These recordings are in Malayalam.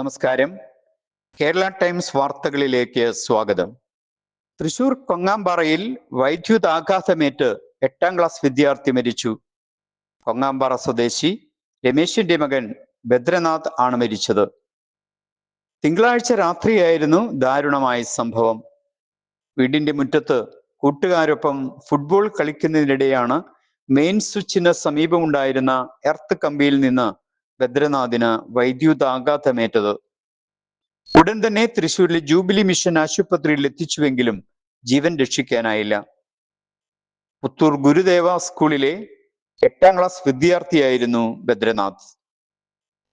നമസ്കാരം. കേരള ടൈംസ് വാർത്തകളിലേക്ക് സ്വാഗതം. തൃശൂർ കൊങ്ങാമ്പാറയിൽ വൈദ്യുതാഘാതമേറ്റ് 8ാം ക്ലാസ് വിദ്യാർത്ഥി മരിച്ചു. കൊങ്ങാമ്പാറ സ്വദേശി രമേശിന്റെ മകൻ ബദ്രനാഥ് ആണ് മരിച്ചത്. തിങ്കളാഴ്ച രാത്രിയായിരുന്നു ദാരുണമായ സംഭവം. വീടിന്റെ മുറ്റത്ത് കൂട്ടുകാരൊപ്പം ഫുട്ബോൾ കളിക്കുന്നതിനിടെയാണ് മെയിൻ സ്വിച്ചിന് സമീപമുണ്ടായിരുന്ന എർത്ത് കമ്പിയിൽ നിന്ന് ബദ്രനാഥിന് വൈദ്യുതാഘാതമേറ്റത്. ഉടൻ തന്നെ തൃശൂരിലെ ജൂബിലി മിഷൻ ആശുപത്രിയിൽ എത്തിച്ചുവെങ്കിലും ജീവൻ രക്ഷിക്കാനായില്ല. പുത്തൂർ ഗുരുദേവ സ്കൂളിലെ 8ാം ക്ലാസ് വിദ്യാർത്ഥിയായിരുന്നു ബദ്രനാഥ്.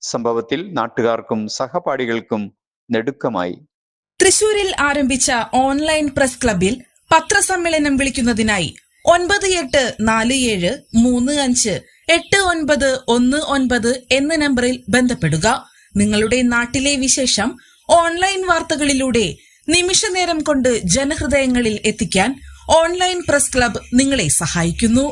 സംഭവത്തിൽ നാട്ടുകാർക്കും സഹപാഠികൾക്കും നെടുക്കമായി. തൃശൂരിൽ ആരംഭിച്ച ഓൺലൈൻ പ്രസ് ക്ലബിൽ പത്രസമ്മേളനം വിളിക്കുന്നതിനായി 9847358919 എന്ന നമ്പറിൽ ബന്ധപ്പെടുക. നിങ്ങളുടെ നാട്ടിലെ വിശേഷം ഓൺലൈൻ വാർത്തകളിലൂടെ നിമിഷനേരം കൊണ്ട് ജനഹൃദയങ്ങളിൽ എത്തിക്കാൻ ഓൺലൈൻ പ്രസ് ക്ലബ് നിങ്ങളെ സഹായിക്കുന്നു.